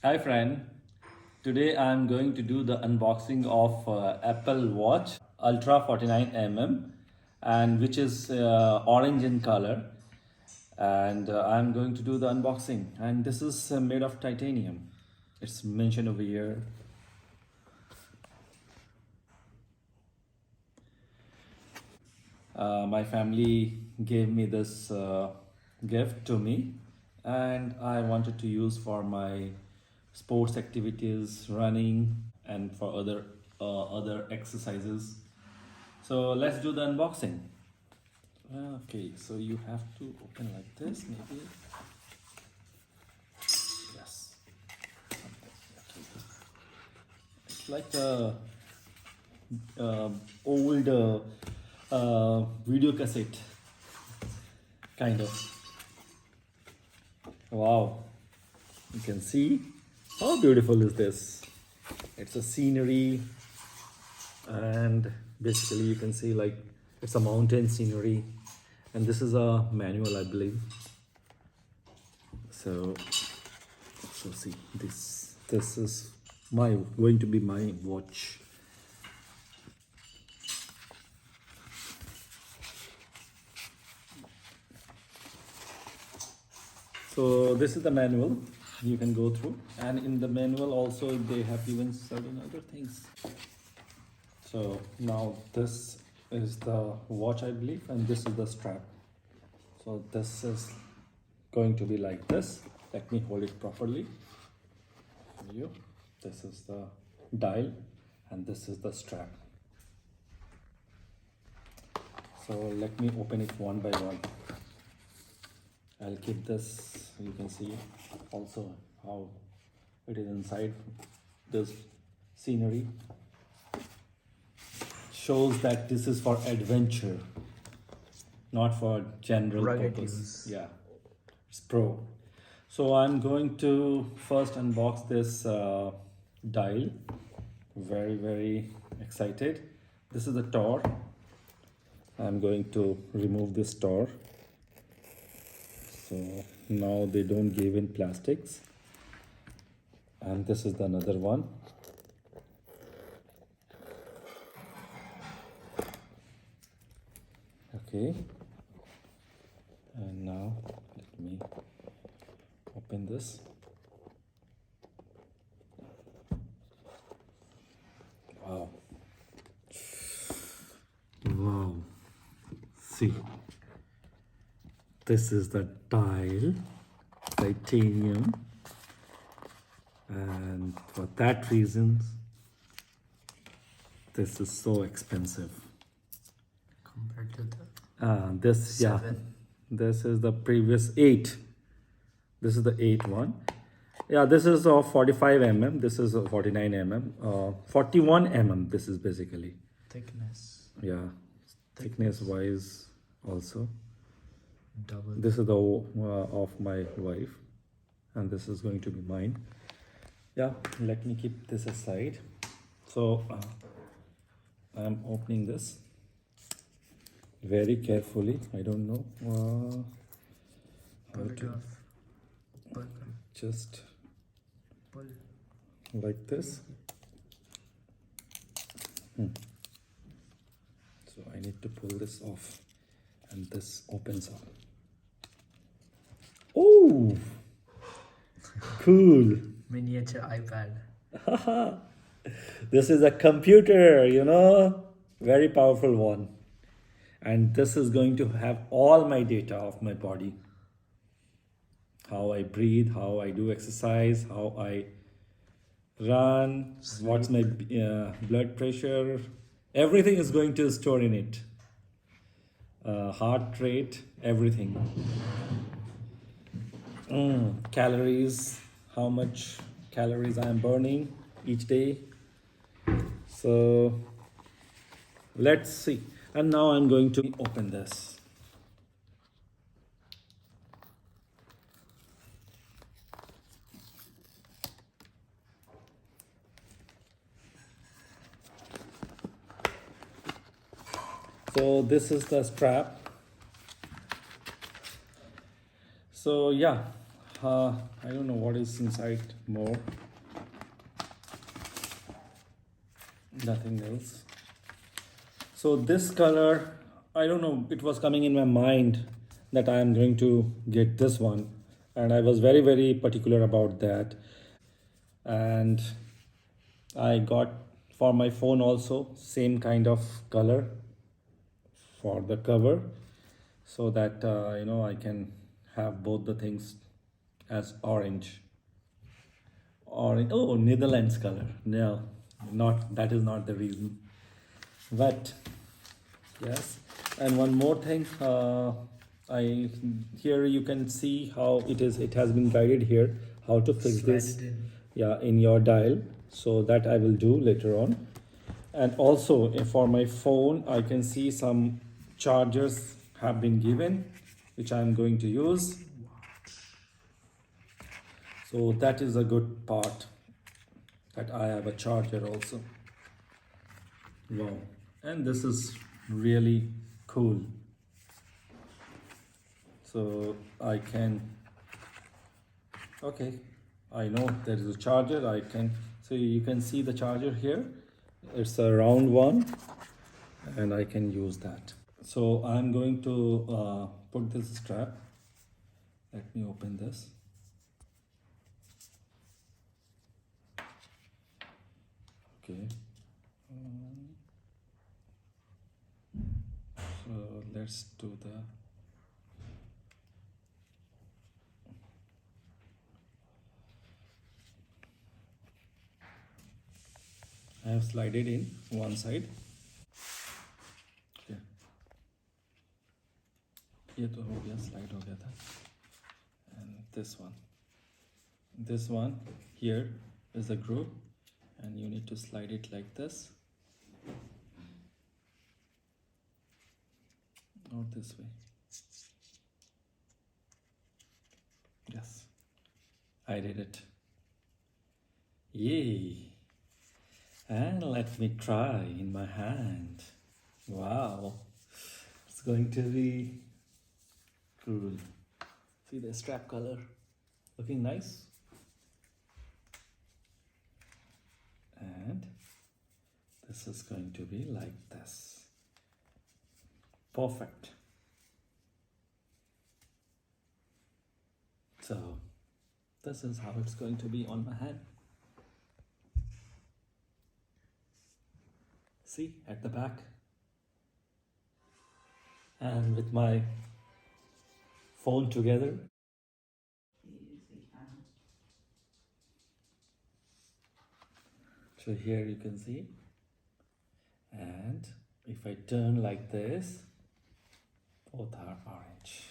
Hi friend, today I'm going to do the unboxing of Apple Watch Ultra 49 and which is orange in color, and I'm going to do the unboxing, and this is made of titanium. It's mentioned over here. My family gave me this gift to me, and I wanted to use for my sports activities, running, and for other exercises. So let's do the unboxing. Okay, so you have to open like this, maybe. Yes. Okay. It's like a old video cassette, kind of. Wow, you can see how beautiful is this. It's a scenery, and basically you can see like it's a mountain scenery, and this is a manual, I believe. So see, this is my going to be my watch. So this is the manual you can go through, and in the manual also they have given certain other things. So now this is the watch, I believe, and this is the strap. So this is going to be like this. Let me hold it properly for you. This is the dial, and this is the strap. So let me open it one by one. I'll keep this, you can see also how it is inside. This scenery shows that this is for adventure, not for general Rugged purpose. use. Yeah, it's pro. So I'm going to first unbox this dial. Very excited. This is the Tor. I'm going to remove this Tor. So now they don't give in plastics, and this is the another one. Okay, and now let me open this. Wow, see, this is the dial, titanium, and for that reason this is so expensive. Compared to the This, yeah, 7. this is the previous 8. This is the 8 one. Yeah, this is of 45 this is a 49 41 this is basically. Thickness. Yeah, thickness wise also. Double. This is the of my wife, and this is going to be mine. Yeah, let me keep this aside. So I'm opening this very carefully. I don't know how Pull it to, off. Pull. just Pull. like this. So I need to pull this off, and this opens up. Oh, cool. Miniature iPad. This is a computer, very powerful one. And this is going to have all my data of my body. How I breathe, how I do exercise, how I run, what's my blood pressure. Everything is going to store in it. Heart rate, everything. Calories, how much calories I am burning each day. So let's see. And now I'm going to open this. So this is the strap. So yeah, I don't know what is inside more. Nothing else. So this color, I don't know, it was coming in my mind that I am going to get this one, and I was very, very particular about that. And I got for my phone also same kind of color for the cover, so that I can have both the things as orange. Orange, oh, Netherlands color. No, not that is not the reason. But yes, and one more thing, I here you can see how it is. It has been guided here how to fix Slide this. it in. Yeah, in your dial. So that I will do later on. And also for my phone, I can see some chargers have been given, which I am going to use. So that is a good part, that I have a charger also. Wow, and this is really cool. So I can, okay, I know there is a charger. I can, so you can see the charger here. It's a round one, and I can use that. So I'm going to put this strap. Let me open this. Okay. So let's do the. I have slided in one side. Okay. ये तो हो गया, slide हो गया था. And this one here is the groove, and you need to slide it like this, or this way. Yes, I did it. Yay! And let me try in my hand. Wow, it's going to be cool. See the strap color, looking nice. And this is going to be like this. Perfect. So this is how it's going to be on my hand. See, at the back. And with my phone together. So here you can see. And if I turn like this, both are orange.